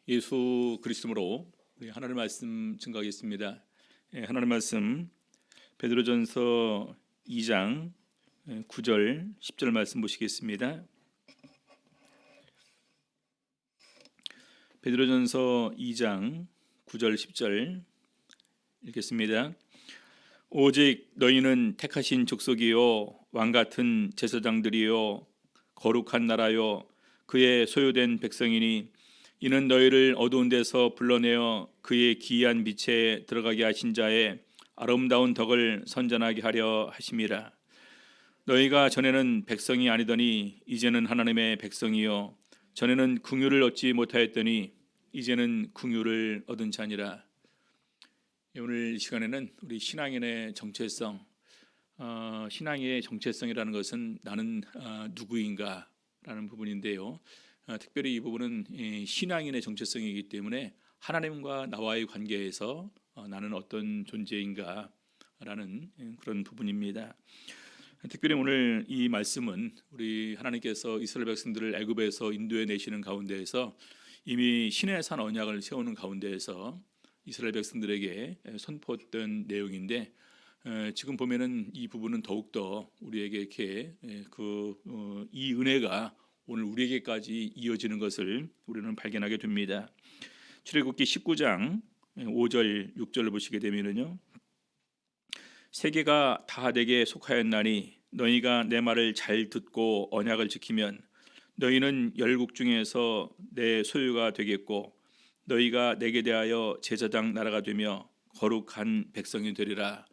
예수 그리스도로 우리 하나님 말씀 증거하겠습니다. 하나님 말씀 베드로전서 2장 9절 10절 말씀 보시겠습니다. 베드로전서 2장 9절 10절 읽겠습니다. 오직 너희는 택하신 족속이요 왕같은 제사장들이요 거룩한 나라요 그의 소유된 백성이니 이는 너희를 어두운 데서 불러내어 그의 기이한 빛에 들어가게 하신 자의 아름다운 덕을 선전하게 하려 하심이라. 너희가 전에는 백성이 아니더니 이제는 하나님의 백성이요 전에는 긍휼을 얻지 못하였더니 이제는 긍휼을 얻은 자니라. 오늘 이 시간에는 우리 신앙인의 정체성, 신앙의 정체성이라는 것은 나는 누구인가라는 부분인데요. 특별히 이 부분은 신앙인의 정체성이기 때문에 하나님과 나와의 관계에서 나는 어떤 존재인가라는 그런 부분입니다. 특별히 오늘 이 말씀은 우리 하나님께서 이스라엘 백성들을 애굽에서 인도해 내시는 가운데에서 이미 신의 산 언약을 세우는 가운데에서 이스라엘 백성들에게 선포했던 내용인데 지금 보면은 이 부분은 더욱더 우리에게 이렇게 이 은혜가 오늘 우리에게까지 이어지는 것을 우리는 발견하게 됩니다. 출애굽기 19장 5절 6절을 보시게 되면은요, 세계가 다 내게 속하였나니 너희가 내 말을 잘 듣고 언약을 지키면 너희는 열국 중에서 내 소유가 되겠고 너희가 내게 대하여 제사장 나라가 되며 거룩한 백성이 되리라.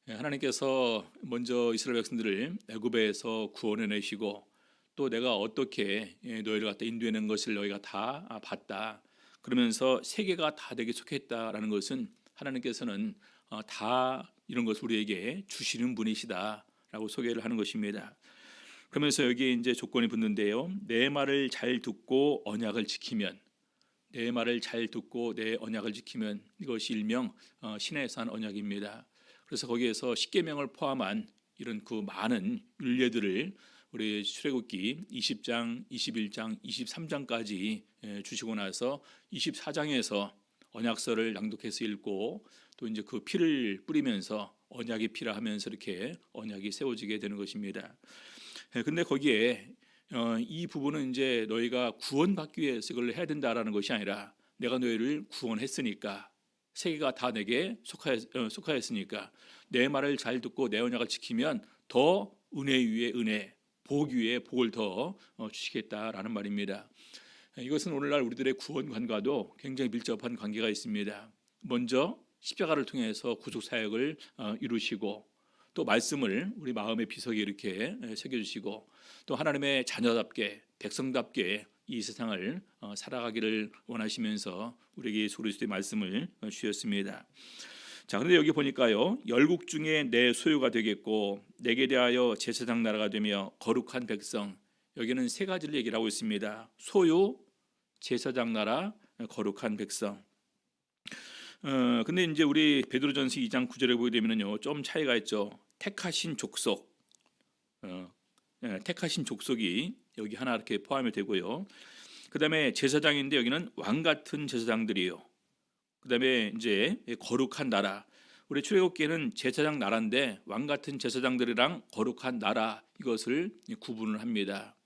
하나님께서 먼저 이스라엘 백성들을 애굽에서 구원해 내시고 또 내가 어떻게 너희를 갖다 인도하는 것을 너희가 다 봤다. 그러면서 세계가 다 내게 속했다라는 것은 하나님께서는 다 이런 것을 우리에게 주시는 분이시다라고 소개를 하는 것입니다. 그러면서 여기에 이제 조건이 붙는데요. 내 말을 잘 듣고 언약을 지키면, 내 말을 잘 듣고 내 언약을 지키면 이것이 일명 신의 산 언약입니다. 그래서 거기에서 십계명을 포함한 이런 그 많은 율례들을 우리 출애굽기 20장, 21장, 23장까지 주시고 나서 24장에서 언약서를 낭독해서 읽고 또 이제 그 피를 뿌리면서 언약의 피라 하면서 이렇게 언약이 세워지게 되는 것입니다. 근데 거기에 이 부분은 이제 너희가 구원받기 위해서 이걸 해야 된다라는 것이 아니라 내가 너희를 구원했으니까 세계가 다 내게 속하였으니까 내 말을 잘 듣고 내 언약을 지키면 더 은혜 위에 은혜, 복 위에 복을 더 주시겠다라는 말입니다. 이것은 오늘날 우리들의 구원관과도 굉장히 밀접한 관계가 있습니다. 먼저 십자가를 통해서 구속 사역을 이루시고 또 말씀을 우리 마음의 비석에 이렇게 새겨주시고 또 하나님의 자녀답게 백성답게 이 세상을 살아가기를 원하시면서 우리에게 예수 그리스도의 말씀을 주셨습니다. 자, 그런데 여기 보니까요, 열국 중에 내 소유가 되겠고 내게 대하여 제사장 나라가 되며 거룩한 백성. 여기는 세 가지를 얘기를 하고 있습니다. 소유, 제사장 나라, 거룩한 백성. 근데 이제 우리 베드로전서 2장 9절에 보게 되면요, 좀 차이가 있죠. 택하신 족속, 택하신 족속이 여기 하나 이렇게 포함이 되고요. 그 다음에 제사장인데 여기는 왕 같은 제사장들이요. 그 다음에 이제 거룩한 나라. 우리 출애굽기에는 제사장 나라인데 왕 같은 제사장들이랑 거룩한 나라 이것을 구분을 합니다.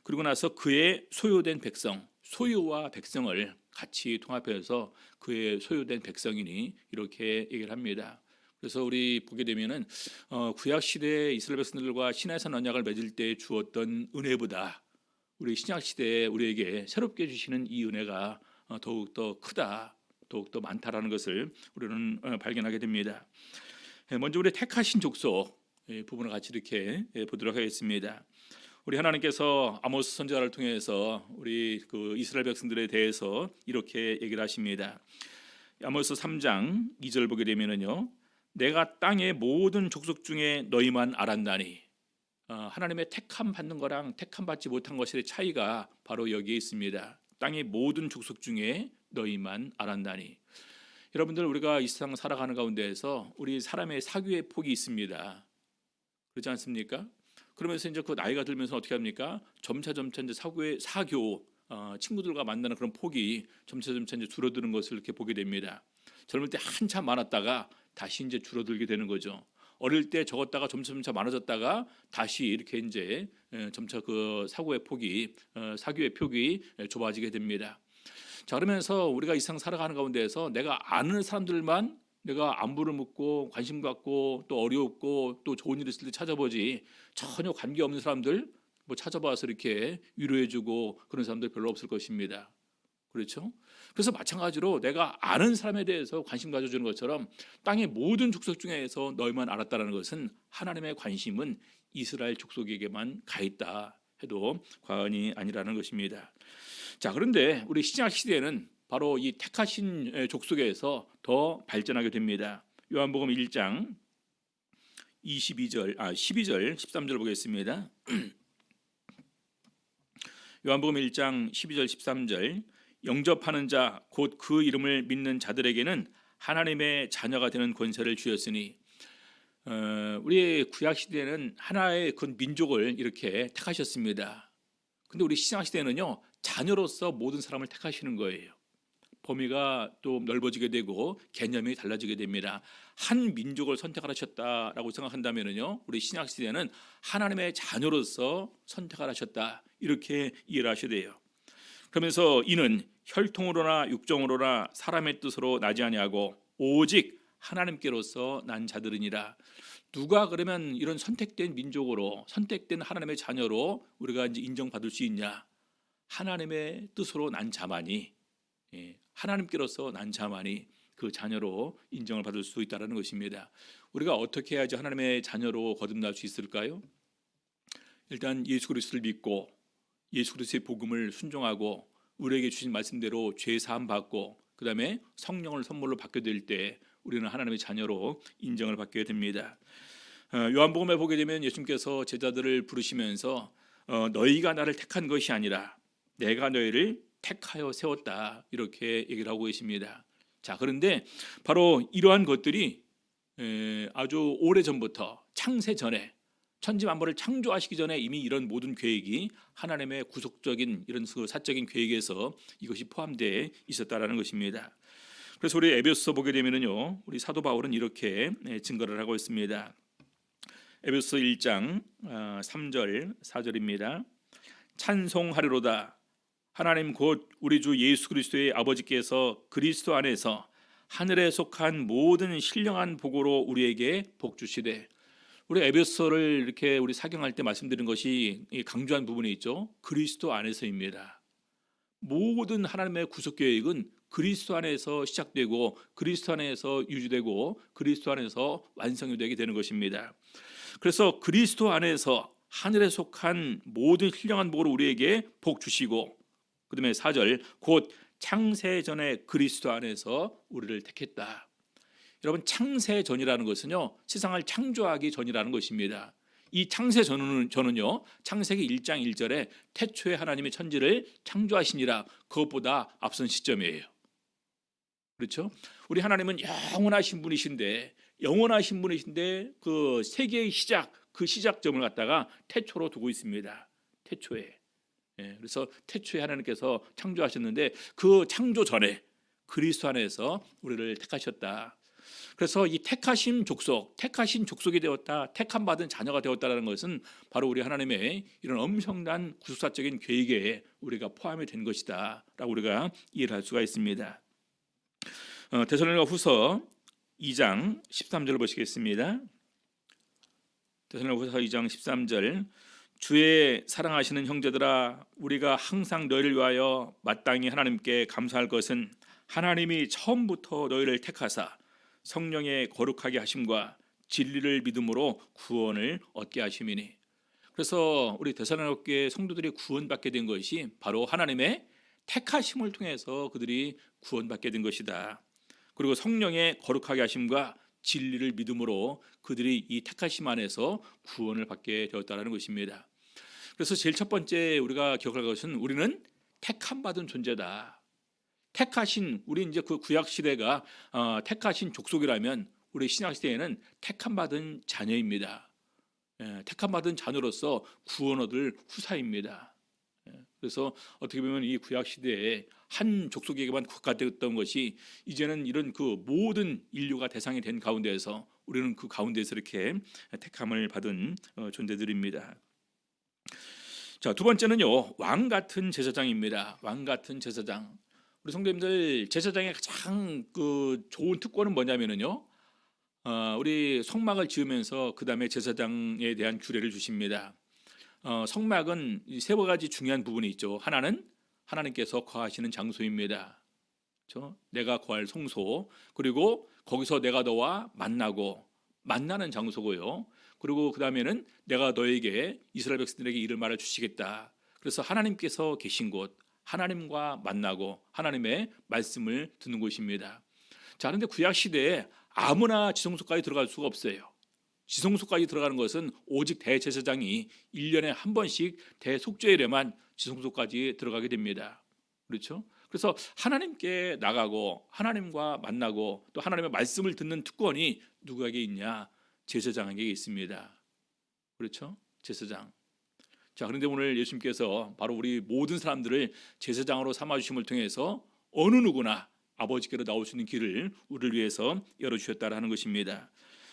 그리고 나서 그의 소유된 백성, 소유와 백성을 같이 통합해서 그의 소유된 백성이니 이렇게 얘기를 합니다. 그래서 우리 보게 되면은 구약 시대의 이스라엘 백성들과 신의 산 언약을 맺을 때 주었던 은혜보다 우리 신약 시대에 우리에게 새롭게 주시는 이 은혜가 더욱 더 크다, 더욱 더 많다라는 것을 우리는 발견하게 됩니다. 먼저 우리 택하신 족속 부분을 같이 이렇게 보도록 하겠습니다. 우리 하나님께서 아모스 선지자를 통해서 우리 그 이스라엘 백성들에 대해서 이렇게 얘기를 하십니다. 아모스 3장 2절 보게 되면은요, 내가 땅의 모든 족속 중에 너희만 알았나니. 하나님의 택함 받는 거랑 택함 받지 못한 것의 차이가 바로 여기에 있습니다. 땅의 모든 족속 중에 너희만 알았나니. 여러분들, 우리가 이 세상 살아가는 가운데에서 우리 사람의 사교의 폭이 있습니다. 그렇지 않습니까? 그러면서 이제 그 나이가 들면서 어떻게 합니까? 점차 이제 사교 친구들과 만나는 그런 폭이 점차 이제 줄어드는 것을 이렇게 보게 됩니다. 젊을 때 한참 많았다가 다시 이제 줄어들게 되는 거죠. 어릴 때 적었다가 점차 많아졌다가 다시 이렇게 이제 점차 그 사고의 폭이 사교의 폭이 좁아지게 됩니다. 자, 그러면서 우리가 이 세상 살아가는 가운데에서 내가 아는 사람들만 내가 안부를 묻고 관심 갖고 또 어려웠고 또 좋은 일 있을 때 찾아보지, 전혀 관계없는 사람들 뭐 찾아봐서 이렇게 위로해주고 그런 사람들 별로 없을 것입니다. 그렇죠? 그래서 마찬가지로 내가 아는 사람에 대해서 관심 가져주는 것처럼 땅의 모든 족속 중에서 너희만 알았다는 것은 하나님의 관심은 이스라엘 족속에게만 가 있다 해도 과언이 아니라는 것입니다. 자, 그런데 우리 신약 시대에는 바로 이 택하신 족속에서 더 발전하게 됩니다. 요한복음 1장 12절 13절 보겠습니다. 요한복음 1장 12절 13절 영접하는 자 곧 그 이름을 믿는 자들에게는 하나님의 자녀가 되는 권세를 주셨으니, 우리 구약 시대에는 하나의 그 민족을 이렇게 택하셨습니다. 근데 우리 신약 시대에는요, 자녀로서 모든 사람을 택하시는 거예요. 범위가 또 넓어지게 되고 개념이 달라지게 됩니다. 한 민족을 선택하셨다라고 생각한다면요, 우리 신약 시대는 하나님의 자녀로서 선택을 하셨다 이렇게 이해를 하셔야 돼요. 그러면서 이는 혈통으로나 육정으로나 사람의 뜻으로 나지 아니하고 오직 하나님께로서 난 자들이니라. 누가 그러면 이런 선택된 민족으로 선택된 하나님의 자녀로 우리가 이제 인정받을 수 있냐? 하나님의 뜻으로 난 자만이, 하나님께로서 난 자만이 그 자녀로 인정을 받을 수 있다는 것입니다. 우리가 어떻게 해야지 하나님의 자녀로 거듭날 수 있을까요? 일단 예수 그리스도를 믿고 예수 그리스도의 복음을 순종하고 우리에게 주신 말씀대로 죄 사함 받고 그 다음에 성령을 선물로 받게 될 때 우리는 하나님의 자녀로 인정을 받게 됩니다. 요한복음에 보게 되면 예수님께서 제자들을 부르시면서 너희가 나를 택한 것이 아니라 내가 너희를 택하여 세웠다 이렇게 얘기를 하고 계십니다. 자, 그런데 바로 이러한 것들이 아주 오래전부터 창세 전에 천지 만물을 창조하시기 전에 이미 이런 모든 계획이 하나님의 구속적인 이런 사적인 계획에서 이것이 포함되어 있었다라는 것입니다. 그래서 우리 에베소서 보게 되면은요, 우리 사도 바울은 이렇게 증거를 하고 있습니다. 에베소서 1장 3절 4절입니다. 찬송하리로다 하나님 곧 우리 주 예수 그리스도의 아버지께서 그리스도 안에서 하늘에 속한 모든 신령한 복으로 우리에게 복 주시되, 우리 에베소서를 이렇게 우리 사경할 때 말씀드린 것이 강조한 부분이 있죠. 그리스도 안에서입니다. 모든 하나님의 구속 계획은 그리스도 안에서 시작되고 그리스도 안에서 유지되고 그리스도 안에서 완성이 되게 되는 것입니다. 그래서 그리스도 안에서 하늘에 속한 모든 신령한 복으로 우리에게 복 주시고, 그다음에 4절 곧 창세 전에 그리스도 안에서 우리를 택했다. 여러분, 창세 전이라는 것은요, 세상을 창조하기 전이라는 것입니다. 이 창세 전은요, 창세기 1장 1절에 태초에 하나님의 천지를 창조하시니라, 그것보다 앞선 시점이에요. 그렇죠? 우리 하나님은 영원하신 분이신데 그 세계의 시작, 그 시작점을 갖다가 태초로 두고 있습니다. 태초에. 그래서 태초에 하나님께서 창조하셨는데 그 창조 전에 그리스도 안에서 우리를 택하셨다. 그래서 이 택하신 족속이 되었다, 택함 받은 자녀가 되었다라는 것은 바로 우리 하나님의 이런 엄청난 구속사적인 계획에 우리가 포함이 된 것이다라고 우리가 이해를 할 수가 있습니다. 데살로니가후서 2장 13절을 보시겠습니다. 데살로니가후서 2장 13절 주의 사랑하시는 형제들아, 우리가 항상 너희를 위하여 마땅히 하나님께 감사할 것은 하나님이 처음부터 너희를 택하사 성령의 거룩하게 하심과 진리를 믿음으로 구원을 얻게 하심이니. 그래서 우리 데살로니가 교회 성도들이 구원받게 된 것이 바로 하나님의 택하심을 통해서 그들이 구원받게 된 것이다. 그리고 성령의 거룩하게 하심과 진리를 믿음으로 그들이 이 택하심 안에서 구원을 받게 되었다는 것입니다. 그래서 제일 첫 번째 우리가 기억할 것은 우리는 택함 받은 존재다. 택하신, 우리 이제 그 구약 시대가 택하신 족속이라면 우리 신약 시대에는 택함 받은 자녀입니다. 택함 받은 자녀로서 구원 얻을 후사입니다. 그래서 어떻게 보면 이 구약 시대에 한 족속에게만 국한되었던 것이 이제는 이런 그 모든 인류가 대상이 된 가운데에서 우리는 그 가운데에서 이렇게 택함을 받은 존재들입니다. 자, 두 번째는요, 왕 같은 제사장입니다. 왕 같은 제사장. 우리 성도님들, 제사장의 가장 그 좋은 특권은 뭐냐면은요, 우리 성막을 지으면서 그 다음에 제사장에 대한 규례를 주십니다. 성막은 세 가지 중요한 부분이 있죠. 하나는 하나님께서 거하시는 장소입니다. 그렇죠? 내가 거할 성소, 그리고 거기서 내가 너와 만나는 장소고요. 그리고 그 다음에는 내가 너에게 이스라엘 백성들에게 이를 말을 주시겠다. 그래서 하나님께서 계신 곳, 하나님과 만나고 하나님의 말씀을 듣는 곳입니다. 자, 그런데 구약 시대에 아무나 지성소까지 들어갈 수가 없어요. 지성소까지 들어가는 것은 오직 대제사장이 1년에 한 번씩 대속죄일에만 지성소까지 들어가게 됩니다. 그렇죠? 그래서 하나님께 나가고 하나님과 만나고 또 하나님의 말씀을 듣는 특권이 누구에게 있냐? 제사장에게 있습니다. 그렇죠? 제사장. 자, 그런데 오늘 예수님께서 바로 우리 모든 사람들을 제사장으로 삼아주심을 통해서 어느 누구나 아버지께로 나올 수 있는 길을 우리를 위해서 열어주셨다라는 것입니다.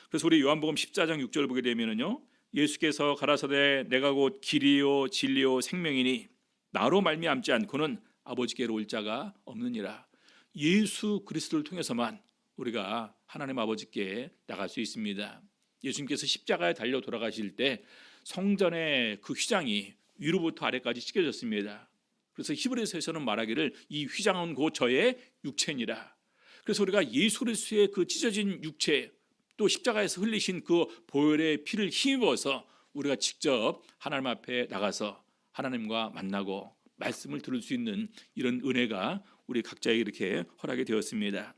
그래서 우리 요한복음 14장 6절 보게 되면은요, 예수께서 가라사대 내가 곧 길이요 진리요 생명이니 나로 말미암지 않고는 아버지께로 올 자가 없느니라. 예수 그리스도를 통해서만 우리가 하나님 아버지께 나갈 수 있습니다. 예수님께서 십자가에 달려 돌아가실 때 성전의 그 휘장이 위로부터 아래까지 찢겨졌습니다. 그래서 히브리서에서는 말하기를 이 휘장은 곧 저의 육체니라. 그래서 우리가 예수 그리스도의 그 찢어진 육체 또 십자가에서 흘리신 그 보혈의 피를 힘입어서 우리가 직접 하나님 앞에 나가서 하나님과 만나고 말씀을 들을 수 있는 이런 은혜가 우리 각자에게 이렇게 허락이 되었습니다.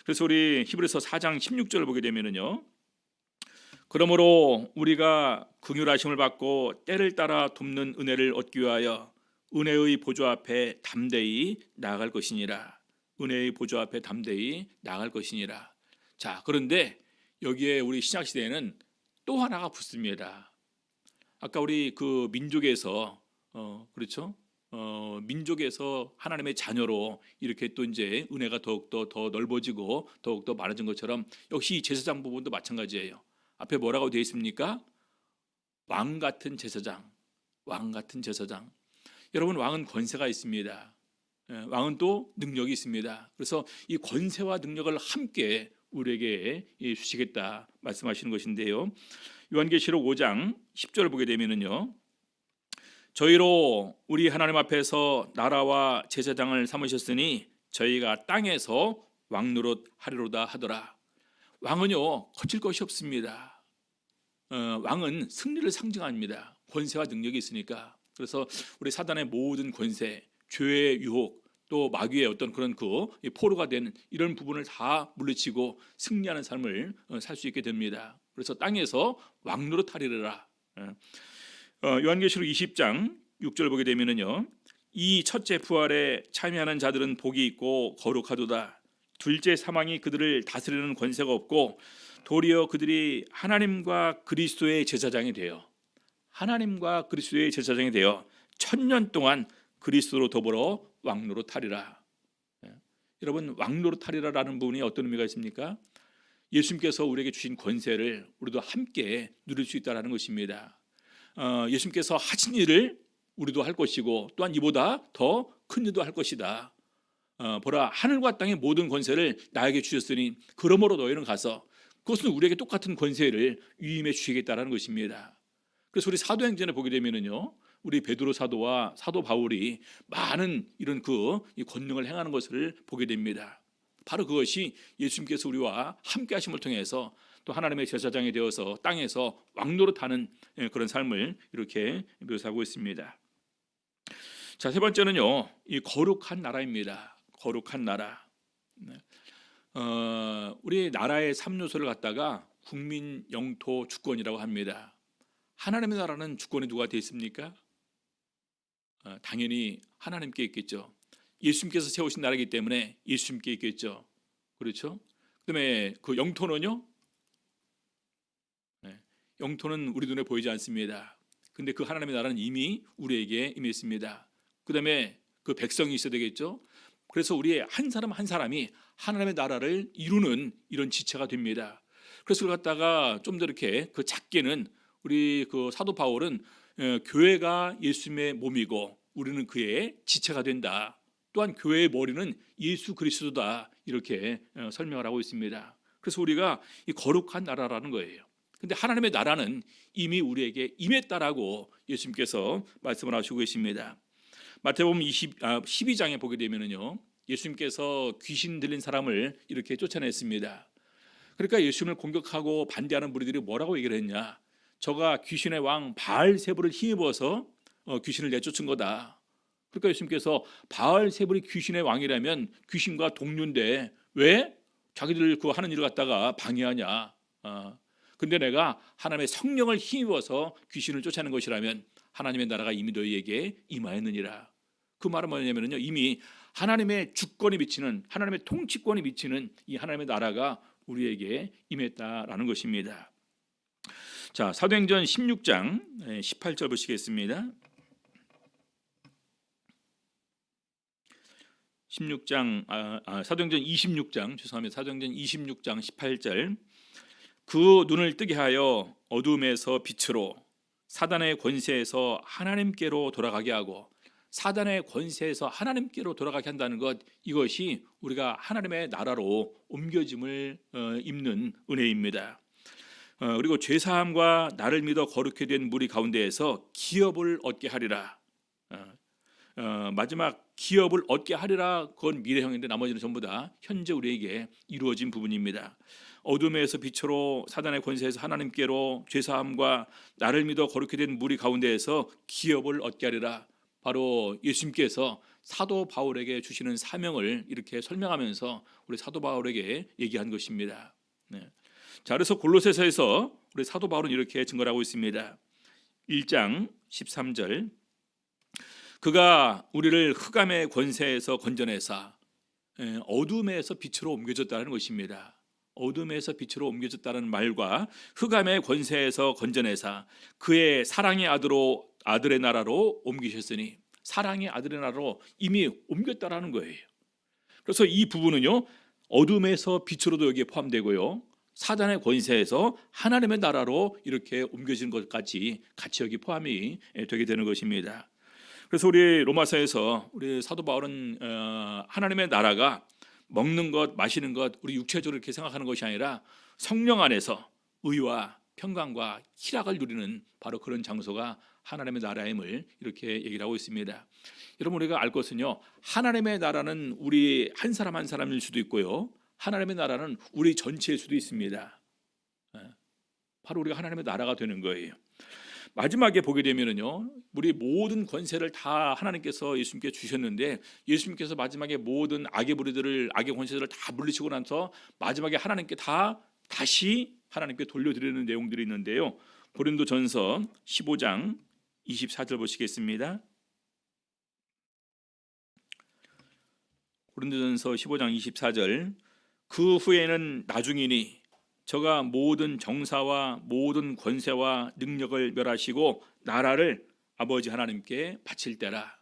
그래서 우리 히브리서 4장 16절을 보게 되면은요, 그러므로 우리가 긍휼하심을 받고 때를 따라 돕는 은혜를 얻기 위하여 은혜의 보좌 앞에 담대히 나아갈 것이니라. 은혜의 보좌 앞에 담대히 나아갈 것이니라. 자, 그런데 여기에 우리 신약 시대에는 또 하나가 붙습니다. 아까 우리 그 민족에서 그렇죠? 민족에서 하나님의 자녀로 이렇게 또 이제 은혜가 더욱더 더 넓어지고 더욱더 많아진 것처럼 역시 제사장 부분도 마찬가지예요. 앞에 뭐라고 되어 있습니까? 왕 같은 제사장, 왕 같은 제사장. 여러분, 왕은 권세가 있습니다. 왕은 또 능력이 있습니다. 그래서 이 권세와 능력을 함께 우리에게 주시겠다 말씀하시는 것인데요. 요한계시록 5장 10절을 보게 되면은요, 저희로 우리 하나님 앞에서 나라와 제사장을 삼으셨으니 저희가 땅에서 왕노릇 하리로다 하더라. 왕은요, 거칠 것이 없습니다. 왕은 승리를 상징합니다. 권세와 능력이 있으니까. 그래서 우리 사단의 모든 권세, 죄의 유혹, 또 마귀의 어떤 그런 그 포로가 되는 이런 부분을 다 물리치고 승리하는 삶을 살 수 있게 됩니다. 그래서 땅에서 왕노릇 하리라. 요한계시록 20장 6절 보게 되면은요, 이 첫째 부활에 참여하는 자들은 복이 있고 거룩하도다. 둘째 사망이 그들을 다스리는 권세가 없고 도리어 그들이 하나님과 그리스도의 제사장이 되어 하나님과 그리스도의 제사장이 되어 1000년 동안 그리스도로 더불어 왕노릇하리라. 여러분, 왕노릇하리라라는 부분이 어떤 의미가 있습니까? 예수님께서 우리에게 주신 권세를 우리도 함께 누릴 수 있다는 것입니다. 예수님께서 하신 일을 우리도 할 것이고 또한 이보다 더 큰 일도 할 것이다. 보라, 하늘과 땅의 모든 권세를 나에게 주셨으니 그러므로 너희는 가서 그것은 우리에게 똑같은 권세를 위임해 주시겠다라는 것입니다. 그래서 우리 사도행전에 보게 되면은요, 우리 베드로 사도와 사도 바울이 많은 이런 그 권능을 행하는 것을 보게 됩니다. 바로 그것이 예수님께서 우리와 함께 하심을 통해서 또 하나님의 제사장이 되어서 땅에서 왕노릇하는 그런 삶을 이렇게 묘사하고 있습니다. 자, 세 번째는요, 이 거룩한 나라입니다. 거룩한 나라. 우리 나라의 3요소를 갖다가 국민, 영토, 주권이라고 합니다. 하나님의 나라는 주권이 누가 되어 있습니까? 당연히 하나님께 있겠죠. 예수님께서 세우신 나라이기 때문에 예수님께 있겠죠. 그렇죠? 그다음에 그 영토는요? 영토는 우리 눈에 보이지 않습니다. 근데 그 하나님의 나라는 이미 우리에게 임했습니다. 그다음에 그 백성이 있어야 되겠죠. 그래서 우리의 한 사람 한 사람이 하나님의 나라를 이루는 이런 지체가 됩니다. 그래서 그걸 갖다가 좀 더 이렇게 그 작게는 우리 그 사도 바울은 교회가 예수님의 몸이고 우리는 그의 지체가 된다. 또한 교회의 머리는 예수 그리스도다. 이렇게 설명을 하고 있습니다. 그래서 우리가 이 거룩한 나라라는 거예요. 근데 하나님의 나라는 이미 우리에게 임했다라고 예수님께서 말씀을 하시고 계십니다. 마태복음 12장에 보게 되면은요, 예수님께서 귀신 들린 사람을 이렇게 쫓아냈습니다. 그러니까 예수님을 공격하고 반대하는 무리들이 뭐라고 얘기를 했냐? 저가 귀신의 왕 바알세불을 힘입어서 귀신을 내쫓은 거다. 그러니까 예수님께서 바알세불이 귀신의 왕이라면 귀신과 동료인데 왜 자기들 그 하는 일을 갖다가 방해하냐? 근데 내가 하나님의 성령을 힘입어서 귀신을 쫓아내는 것이라면 하나님의 나라가 이미 너희에게 임하였느니라. 그 말은 뭐냐면요, 이미 하나님의 주권이 미치는, 하나님의 통치권이 미치는 이 하나님의 나라가 우리에게 임했다라는 것입니다. 자, 사도행전 16장 18절 보시겠습니다. 사도행전 26장, 죄송합니다. 사도행전 26장 18절. 그 눈을 뜨게 하여 어둠에서 빛으로 사단의 권세에서 하나님께로 돌아가게 하고, 사단의 권세에서 하나님께로 돌아가게 한다는 것, 이것이 우리가 하나님의 나라로 옮겨짐을 입는 은혜입니다. 그리고 죄사함과 나를 믿어 거룩히 된 무리 가운데에서 기업을 얻게 하리라. 마지막 기업을 얻게 하리라, 그건 미래형인데 나머지는 전부 다 현재 우리에게 이루어진 부분입니다. 어둠에서 빛으로 사단의 권세에서 하나님께로 죄사함과 나를 믿어 거룩히 된 무리 가운데에서 기업을 얻게 하리라. 바로 예수님께서 사도 바울에게 주시는 사명을 이렇게 설명하면서 우리 사도 바울에게 얘기한 것입니다. 네. 자, 그래서 골로새서에서 우리 사도 바울은 이렇게 증거를 하고 있습니다. 1장 13절. 그가 우리를 흑암의 권세에서 건져내사 어둠에서 빛으로 옮겨졌다는 것입니다. 어둠에서 빛으로 옮겨졌다는 말과 흑암의 권세에서 건져내사 그의 사랑의 아들의 나라로 옮기셨으니, 사랑의 아들의 나라로 이미 옮겼다라는 거예요. 그래서 이 부분은요, 어둠에서 빛으로도 여기에 포함되고요, 사단의 권세에서 하나님의 나라로 이렇게 옮겨진 것까지 같이 여기 포함이 되게 되는 것입니다. 그래서 우리 로마서에서 우리 사도 바울은 하나님의 나라가 먹는 것, 마시는 것, 우리 육체적으로 이렇게 생각하는 것이 아니라 성령 안에서 의와 평강과 희락을 누리는 바로 그런 장소가 하나님의 나라임을 이렇게 얘기를 하고 있습니다. 여러분, 우리가 알 것은요, 하나님의 나라는 우리 한 사람 한 사람일 수도 있고요, 하나님의 나라는 우리 전체일 수도 있습니다. 바로 우리가 하나님의 나라가 되는 거예요. 마지막에 보게 되면은요, 우리 모든 권세를 다 하나님께서 예수님께 주셨는데, 예수님께서 마지막에 모든 악의 무리들을, 악의 권세들을 다 물리치고 나서 마지막에 하나님께 다시 하나님께 돌려드리는 내용들이 있는데요. 고린도전서 15장 24절 보시겠습니다. 고린도전서 15장 24절. 그 후에는 나중이니 저가 모든 정사와 모든 권세와 능력을 멸하시고 나라를 아버지 하나님께 바칠 때라.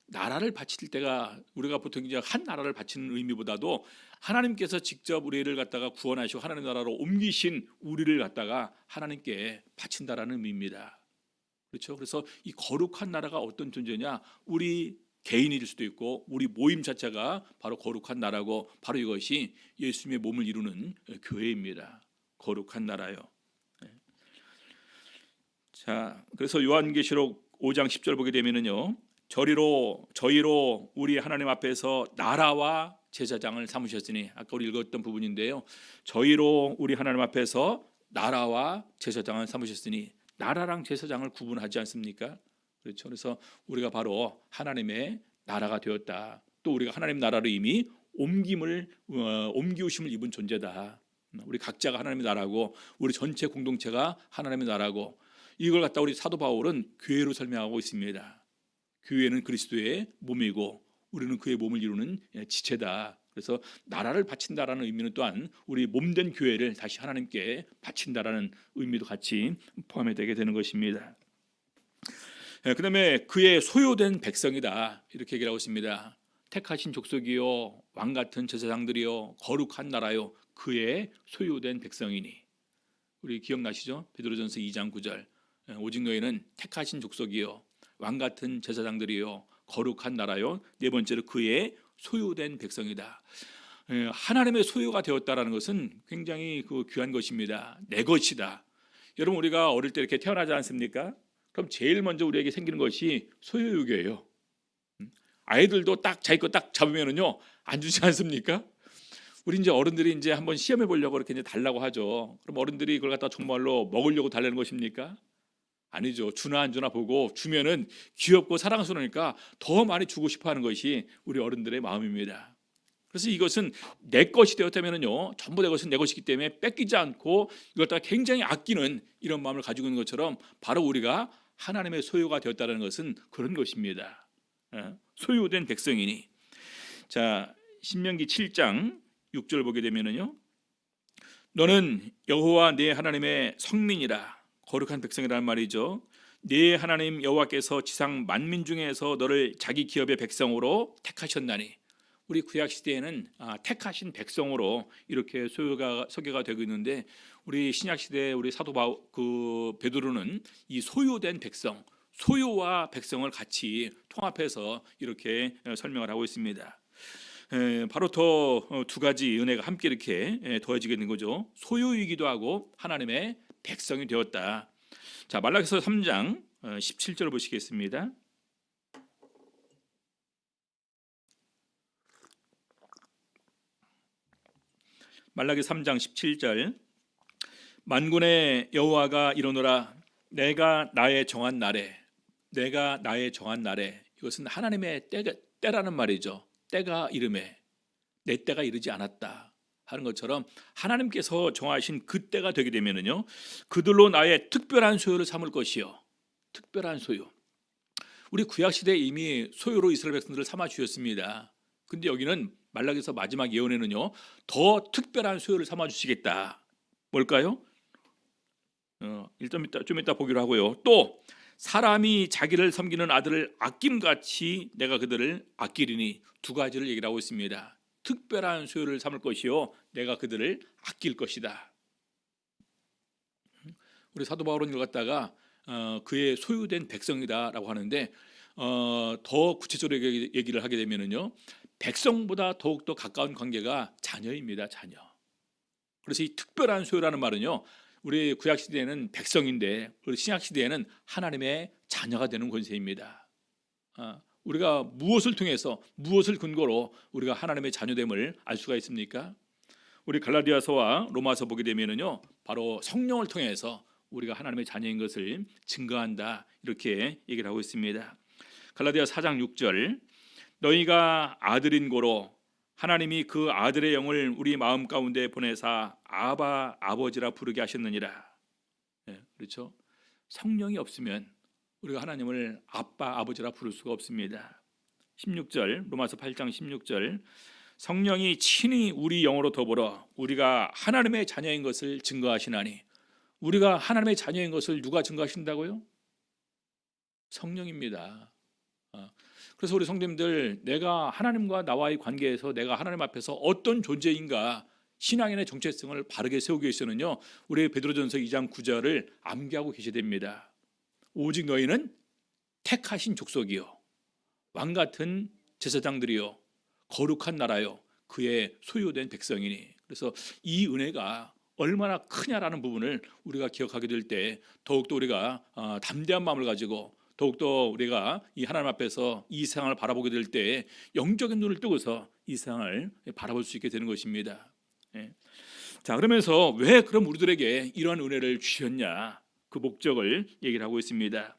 나라를 바칠 때가, 우리가 보통 이제 한 나라를 바치는 의미보다도 하나님께서 직접 우리를 갖다가 구원하시고 하나님 나라로 옮기신 우리를 갖다가 하나님께 바친다라는 의미입니다. 그렇죠? 그래서 이 거룩한 나라가 어떤 존재냐? 우리 개인일 수도 있고 우리 모임 자체가 바로 거룩한 나라고, 바로 이것이 예수님의 몸을 이루는 교회입니다. 거룩한 나라요. 자, 그래서 요한계시록 5장 10절 보게 되면은요, 저희로 우리 하나님 앞에서 나라와 제사장을 삼으셨으니, 아까 우리 읽었던 부분인데요, 저희로 우리 하나님 앞에서 나라와 제사장을 삼으셨으니, 나라랑 제사장을 구분하지 않습니까? 그렇죠. 그래서 우리가 바로 하나님의 나라가 되었다. 또 우리가 하나님 나라로 이미 옮기우심을 입은 존재다. 우리 각자가 하나님의 나라고, 우리 전체 공동체가 하나님의 나라고, 이걸 갖다 우리 사도 바울은 교회로 설명하고 있습니다. 교회는 그리스도의 몸이고 우리는 그의 몸을 이루는 지체다. 그래서 나라를 바친다라는 의미는 또한 우리 몸된 교회를 다시 하나님께 바친다라는 의미도 같이 포함이 되게 되는 것입니다. 그다음에 그의 소유된 백성이다 이렇게 얘기를 하고 있습니다. 택하신 족속이요 왕 같은 제사장들이요 거룩한 나라요 그의 소유된 백성이니. 우리 기억나시죠? 베드로전서 2장 9절. 오직 너희는 택하신 족속이요 왕 같은 제사장들이요 거룩한 나라요 네 번째로 그의 소유된 백성이다. 하나님의 소유가 되었다라는 것은 굉장히 귀한 것입니다. 내 것이다. 여러분 우리가 어릴 때 이렇게 태어나지 않습니까? 그럼 제일 먼저 우리에게 생기는 것이 소유욕이에요. 아이들도 딱 자기 거 딱 잡으면은요 안 주지 않습니까? 우리 이제 어른들이 이제 한번 시험해 보려고 그렇게 이제 달라고 하죠. 그럼 어른들이 그걸 갖다 정말로 먹으려고 달라는 것입니까? 아니죠. 주나 안 주나 보고 주면은 귀엽고 사랑스러우니까 더 많이 주고 싶어하는 것이 우리 어른들의 마음입니다. 그래서 이것은 내 것이 되었다면은요 전부 내 것은 내 것이기 때문에 뺏기지 않고 이걸 다 굉장히 아끼는 이런 마음을 가지고 있는 것처럼 바로 우리가 하나님의 소유가 되었다는 것은 그런 것입니다. 소유된 백성이니. 자, 신명기 7장 6절 보게 되면은요 너는 여호와 네 하나님의 성민이라 거룩한 백성이라는 말이죠. 네 하나님 여호와께서 지상 만민 중에서 너를 자기 기업의 백성으로 택하셨나니. 우리 구약 시대에는 택하신 백성으로 이렇게 소개가 되고 있는데 우리 신약 시대 우리 사도 베드로는 이 소유된 백성, 소유와 백성을 같이 통합해서 이렇게 설명을 하고 있습니다. 바로 더 두 가지 은혜가 함께 이렇게 더해지게 된 거죠. 소유이기도 하고 하나님의 백성이 되었다. 자, 말라기서 3장 17절 보시겠습니다. 말라기 3장 17절. 만군의 여호와가 이르노라 내가 나의 정한 날에 이것은 하나님의 때라는 말이죠. 때가 이름에 내 때가 이르지 않았다 하는 것처럼 하나님께서 정하신 그 때가 되게 되면은요 그들로 나의 특별한 소유를 삼을 것이요. 특별한 소유. 우리 구약 시대에 이미 소유로 이스라엘 백성들을 삼아 주셨습니다. 근데 여기는 말라기서 마지막 예언에는요 더 특별한 소유를 삼아 주시겠다. 뭘까요? 좀 이따 보기로 하고요. 또 사람이 자기를 섬기는 아들을 아낌같이 내가 그들을 아끼리니. 두 가지를 얘기를 하고 있습니다. 특별한 소유를 삼을 것이요 내가 그들을 아낄 것이다. 우리 사도 바울은 이걸 갖다가 그의 소유된 백성이다라고 하는데 더 구체적으로 얘기를 하게 되면은요 백성보다 더욱더 가까운 관계가 자녀입니다. 자녀. 그래서 이 특별한 소유라는 말은요 우리 구약 시대에는 백성인데 우리 신약 시대에는 하나님의 자녀가 되는 권세입니다. 우리가 무엇을 통해서 무엇을 근거로 우리가 하나님의 자녀됨을 알 수가 있습니까? 우리 갈라디아서와 로마서 보게 되면은요 바로 성령을 통해서 우리가 하나님의 자녀인 것을 증거한다 이렇게 얘기를 하고 있습니다. 갈라디아 4장 6절. 너희가 아들인 고로 하나님이 그 아들의 영을 우리 마음 가운데 보내사 아바 아버지라 부르게 하셨느니라. 그렇죠? 성령이 없으면 우리가 하나님을 아빠 아버지라 부를 수가 없습니다. 16절 로마서 8장 16절. 성령이 친히 우리 영으로 더불어 우리가 하나님의 자녀인 것을 증거하시나니. 우리가 하나님의 자녀인 것을 누가 증거하신다고요? 성령입니다. 그래서 우리 성도님들 내가 하나님과 나와의 관계에서 내가 하나님 앞에서 어떤 존재인가 신앙인의 정체성을 바르게 세우기 위해서는요 우리 베드로전서 2장 9절을 암기하고 계셔야 됩니다. 오직 너희는 택하신 족속이요 왕 같은 제사장들이요 거룩한 나라요 그의 소유된 백성이니. 그래서 이 은혜가 얼마나 크냐라는 부분을 우리가 기억하게 될 때 더욱더 우리가 담대한 마음을 가지고 더욱더 우리가 이 하나님 앞에서 이 세상을 바라보게 될 때 영적인 눈을 뜨고서 이 세상을 바라볼 수 있게 되는 것입니다. 자, 그러면서 왜 그럼 우리들에게 이러한 은혜를 주셨냐 그 목적을 얘기를 하고 있습니다.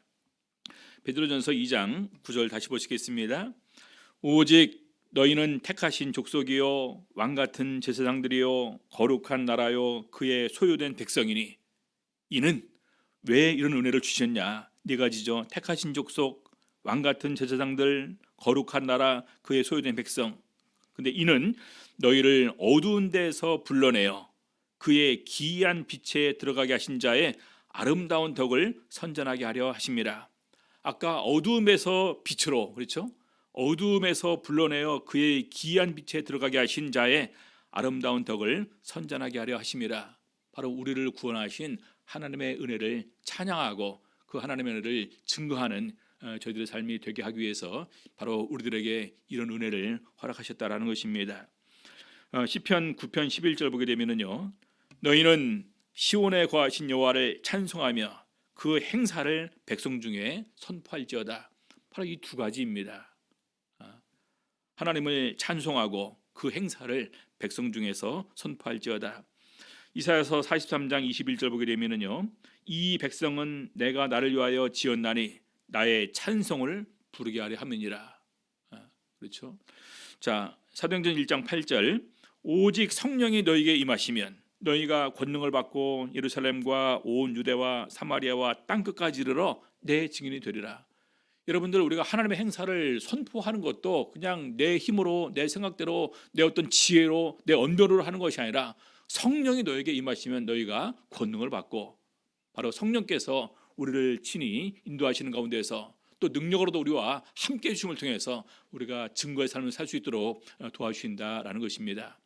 베드로전서 2장 9절 다시 보시겠습니다. 오직 너희는 택하신 족속이요 왕 같은 제사장들이요 거룩한 나라요 그의 소유된 백성이니. 이는 왜 이런 은혜를 주셨냐 네 가지죠. 택하신 족속, 왕 같은 제사장들, 거룩한 나라, 그의 소유된 백성. 근데 이는 너희를 어두운 데서 불러내어 그의 기이한 빛에 들어가게 하신 자의 아름다운 덕을 선전하게 하려 하심이라. 아까 어두움에서 빛으로, 그렇죠? 어두움에서 불러내어 그의 기이한 빛에 들어가게 하신 자의 아름다운 덕을 선전하게 하려 하심이라. 바로 우리를 구원하신 하나님의 은혜를 찬양하고 그 하나님의 은혜를 증거하는 저희들의 삶이 되게 하기 위해서 바로 우리들에게 이런 은혜를 허락하셨다라는 것입니다. 시편 9편 11절 보게 되면은요, 너희는 시온에 거하신 여호와를 찬송하며 그 행사를 백성 중에 선포할지어다. 바로 이 두 가지입니다. 하나님을 찬송하고 그 행사를 백성 중에서 선포할지어다. 이사야서 43장 21절 보게 되면은요, 이 백성은 내가 나를 위하여 지었나니 나의 찬송을 부르게 하려 함이니라. 그렇죠? 자, 사도행전 1장 8절, 오직 성령이 너희에게 임하시면 너희가 권능을 받고 예루살렘과 온 유대와 사마리아와 땅 끝까지 이르러 내 증인이 되리라. 여러분들, 우리가 하나님의 행사를 선포하는 것도 그냥 내 힘으로, 내 생각대로, 내 어떤 지혜로, 내 언변으로 하는 것이 아니라 성령이 너에게 임하시면 너희가 권능을 받고 바로 성령께서 우리를 친히 인도하시는 가운데서 또 능력으로도 우리와 함께 해주심을 통해서 우리가 증거의 삶을 살 수 있도록 도와주신다라는 것입니다.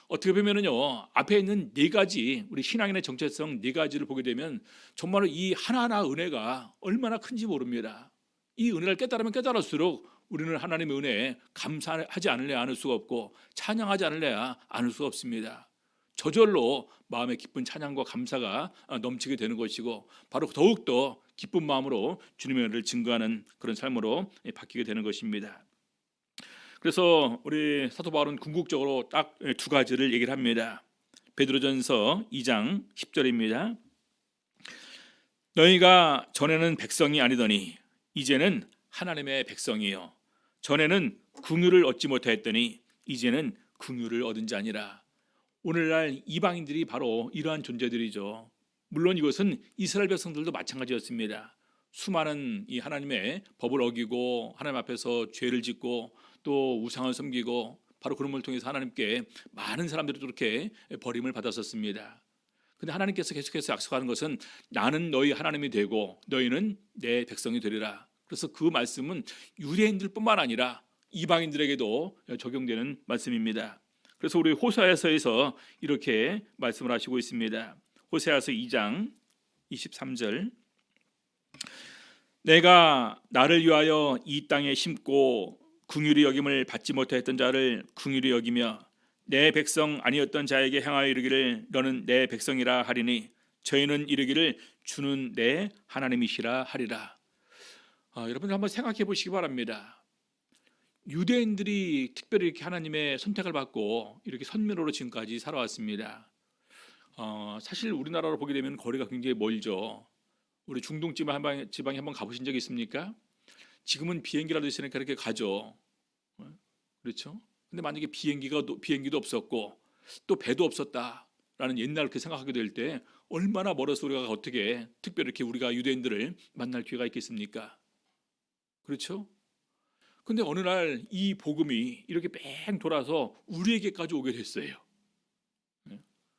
어떻게 보면은요, 앞에 있는 네 가지, 우리 신앙인의 정체성 네 가지를 보게 되면 정말로 이 하나하나 은혜가 얼마나 큰지 모릅니다. 이 은혜를 깨달으면 깨달을수록 우리는 하나님의 은혜에 감사하지 않을래야 않을 수가 없고 찬양하지 않을래야 않을 수가 없습니다. 저절로 마음의 기쁜 찬양과 감사가 넘치게 되는 것이고 바로 더욱더 기쁜 마음으로 주님의 은혜를 증거하는 그런 삶으로 바뀌게 되는 것입니다. 그래서 우리 사도 바울은 궁극적으로 딱 두 가지를 얘기를 합니다. 베드로전서 2장 10절입니다. 너희가 전에는 백성이 아니더니 이제는 하나님의 백성이요 전에는 긍휼을 얻지 못하였더니 이제는 긍휼을 얻은 자니라. 오늘날 이방인들이 바로 이러한 존재들이죠. 물론 이것은 이스라엘 백성들도 마찬가지였습니다. 수많은 이 하나님의 법을 어기고 하나님 앞에서 죄를 짓고 또 우상을 섬기고 바로 그런 걸 통해서 하나님께 많은 사람들이 그렇게 버림을 받았었습니다. 근데 하나님께서 계속해서 약속하는 것은 나는 너희 하나님이 되고 너희는 내 백성이 되리라. 그래서 그 말씀은 유대인들뿐만 아니라 이방인들에게도 적용되는 말씀입니다. 그래서 우리 호세아서에서 이렇게 말씀을 하시고 있습니다. 호세아서 2장 23절, 내가 나를 위하여 이 땅에 심고 긍휼히 여김을 받지 못하였던 자를 긍휼히 여기며 내 백성 아니었던 자에게 행하여 이르기를 너는 내 백성이라 하리니 저희는 이르기를 주는 내 하나님이시라 하리라. 여러분 한번 생각해 보시기 바랍니다. 유대인들이 특별히 이렇게 하나님의 선택을 받고 이렇게 선민으로 지금까지 살아왔습니다. 사실 우리나라로 보게 되면 거리가 굉장히 멀죠. 우리 중동 지방에 한번 가보신 적 있습니까? 지금은 비행기라도 있으니까 이렇게 가죠. 그렇죠? 근데 만약에 비행기도 없었고 또 배도 없었다라는 옛날 그렇게 생각하게 될 때 얼마나 멀어서 우리가 어떻게 특별히 이렇게 우리가 유대인들을 만날 기회가 있겠습니까? 그렇죠? 근데 어느 날 이 복음이 이렇게 뺑 돌아서 우리에게까지 오게 됐어요.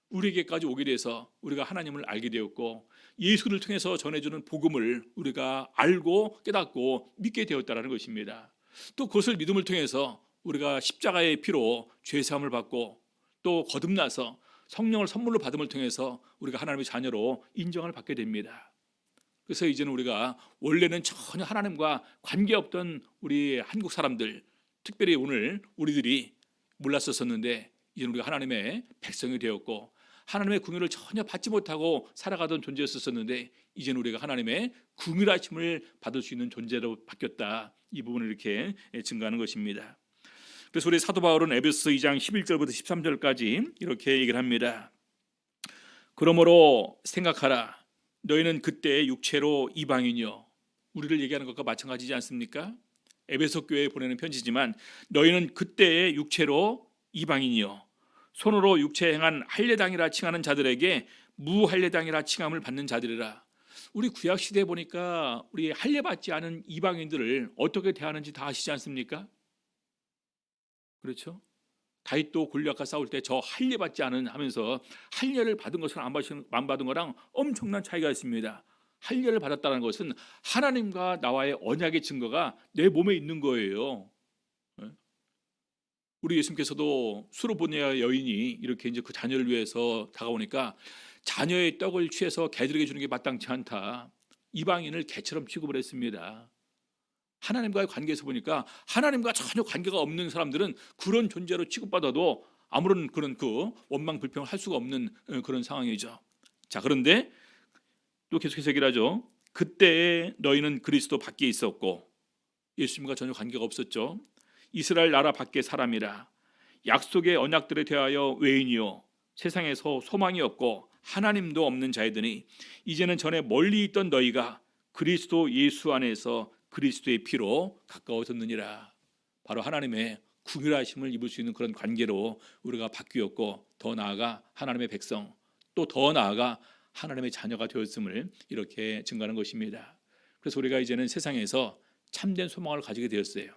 우리에게까지 오게 돼서 우리가 하나님을 알게 되었고 예수를 통해서 전해주는 복음을 우리가 알고 깨닫고 믿게 되었다는 것입니다. 또 그것을 믿음을 통해서 우리가 십자가의 피로 죄사함을 받고 또 거듭나서 성령을 선물로 받음을 통해서 우리가 하나님의 자녀로 인정을 받게 됩니다. 그래서 이제는 우리가 원래는 전혀 하나님과 관계없던 우리 한국 사람들, 특별히 오늘 우리들이 몰랐었는데 이제는 우리가 하나님의 백성이 되었고 하나님의 긍휼을 전혀 받지 못하고 살아가던 존재였었는데 이제는 우리가 하나님의 긍휼하심을 받을 수 있는 존재로 바뀌었다. 이 부분을 이렇게 증거하는 것입니다. 그래서 우리 사도 바울은 에베소서 2장 11절부터 13절까지 이렇게 얘기를 합니다. 그러므로 생각하라. 너희는 그때 육체로 이방인이요. 우리를 얘기하는 것과 마찬가지지 않습니까? 에베소 교회에 보내는 편지지만 너희는 그때의 육체로 이방인이요. 손으로 육체에 행한 할례당이라 칭하는 자들에게 무할례당이라 칭함을 받는 자들이라. 우리 구약 시대에 보니까 우리 할례 받지 않은 이방인들을 어떻게 대하는지 다 아시지 않습니까? 그렇죠? 다윗도 골리앗과 싸울 때 저 할례 받지 않은 하면서 할례를 받은 것을 안 받은 거랑 엄청난 차이가 있습니다. 할례를 받았다는 것은 하나님과 나와의 언약의 증거가 내 몸에 있는 거예요. 우리 예수님께서도 수로보니아 여인이 이렇게 이제 그 자녀를 위해서 다가오니까 자녀의 떡을 취해서 개들에게 주는 게 마땅치 않다. 이방인을 개처럼 취급을 했습니다. 하나님과의 관계에서 보니까 하나님과 전혀 관계가 없는 사람들은 그런 존재로 취급받아도 아무런 그런 그 원망 불평을 할 수가 없는 그런 상황이죠. 자, 그런데 또 계속해서 얘기를 하죠. 그때에 너희는 그리스도 밖에 있었고 예수님과 전혀 관계가 없었죠. 이스라엘 나라 밖의 사람이라 약속의 언약들에 대하여 외인이요 세상에서 소망이 없고 하나님도 없는 자이더니 이제는 전에 멀리 있던 너희가 그리스도 예수 안에서 그리스도의 피로 가까워졌느니라. 바로 하나님의 궁휼하심을 입을 수 있는 그런 관계로 우리가 바뀌었고 더 나아가 하나님의 백성 또 더 나아가 하나님의 자녀가 되었음을 이렇게 증거하는 것입니다. 그래서 우리가 이제는 세상에서 참된 소망을 가지게 되었어요.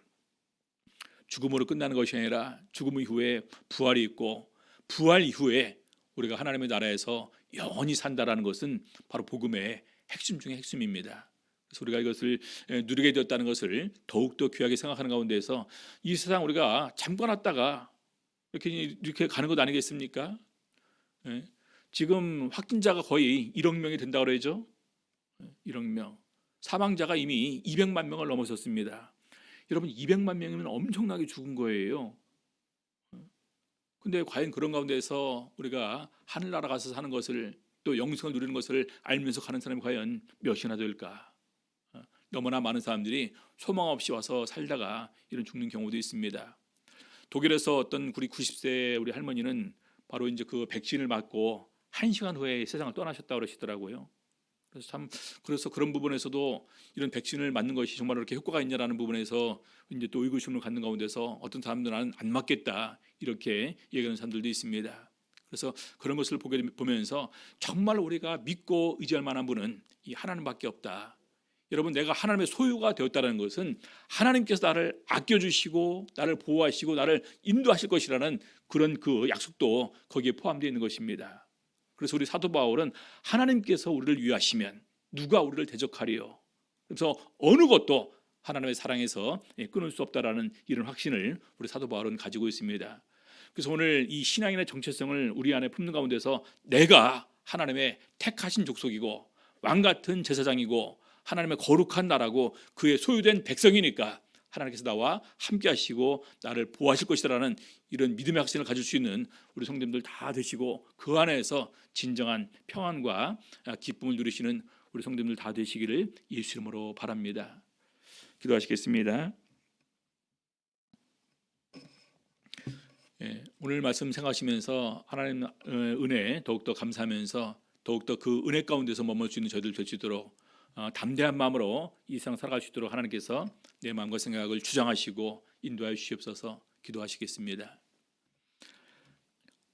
죽음으로 끝나는 것이 아니라 죽음 이후에 부활이 있고 부활 이후에 우리가 하나님의 나라에서 영원히 산다라는 것은 바로 복음의 핵심 중의 핵심입니다. 그래서 우리가 이것을 누리게 되었다는 것을 더욱더 귀하게 생각하는 가운데에서 이 세상 우리가 잠깐 왔다가 이렇게 가는 것 아니겠습니까? 지금 확진자가 거의 1억 명이 된다고 그러죠. 1억 명. 사망자가 이미 200만 명을 넘어섰습니다. 여러분 200만 명이면 엄청나게 죽은 거예요. 근데 과연 그런 가운데서 우리가 하늘나라 가서 사는 것을 또 영생을 누리는 것을 알면서 가는 사람이 과연 몇이나 될까? 너무나 많은 사람들이 소망 없이 와서 살다가 이런 죽는 경우도 있습니다. 독일에서 어떤 우리 90세 우리 할머니는 바로 이제 그 백신을 맞고 1시간 후에 세상을 떠나셨다고 그러시더라고요. 그래서 그런 부분에서도 이런 백신을 맞는 것이 정말 그렇게 효과가 있냐라는 부분에서 이제 또 의구심을 갖는 가운데서 어떤 사람들은 안 맞겠다 이렇게 얘기하는 사람들도 있습니다. 그래서 그런 것을 보면서 정말 우리가 믿고 의지할 만한 분은 이 하나님밖에 없다. 여러분 내가 하나님의 소유가 되었다는 것은 하나님께서 나를 아껴주시고 나를 보호하시고 나를 인도하실 것이라는 그런 그 약속도 거기에 포함되어 있는 것입니다. 그래서 우리 사도 바울은 하나님께서 우리를 위하시면 누가 우리를 대적하리요. 그래서 어느 것도 하나님의 사랑에서 끊을 수 없다라는 이런 확신을 우리 사도 바울은 가지고 있습니다. 그래서 오늘 이 신앙인의 정체성을 우리 안에 품는 가운데서 내가 하나님의 택하신 족속이고 왕같은 제사장이고 하나님의 거룩한 나라고 그의 소유된 백성이니까 하나님께서 나와 함께 하시고 나를 보호하실 것이라는 이런 믿음의 확신을 가질 수 있는 우리 성도님들 다 되시고 그 안에서 진정한 평안과 기쁨을 누리시는 우리 성도님들 다 되시기를 예수 이름으로 바랍니다. 기도하시겠습니다. 오늘 말씀 생각하시면서 하나님 은혜 더욱더 감사하면서 더욱더 그 은혜 가운데서 머물 수 있는 저희들 될 수 있도록 담대한 마음으로 이 세상 살아갈 수 있도록 하나님께서 내 마음과 생각을 주장하시고 인도하여 주시옵소서. 기도하시겠습니다.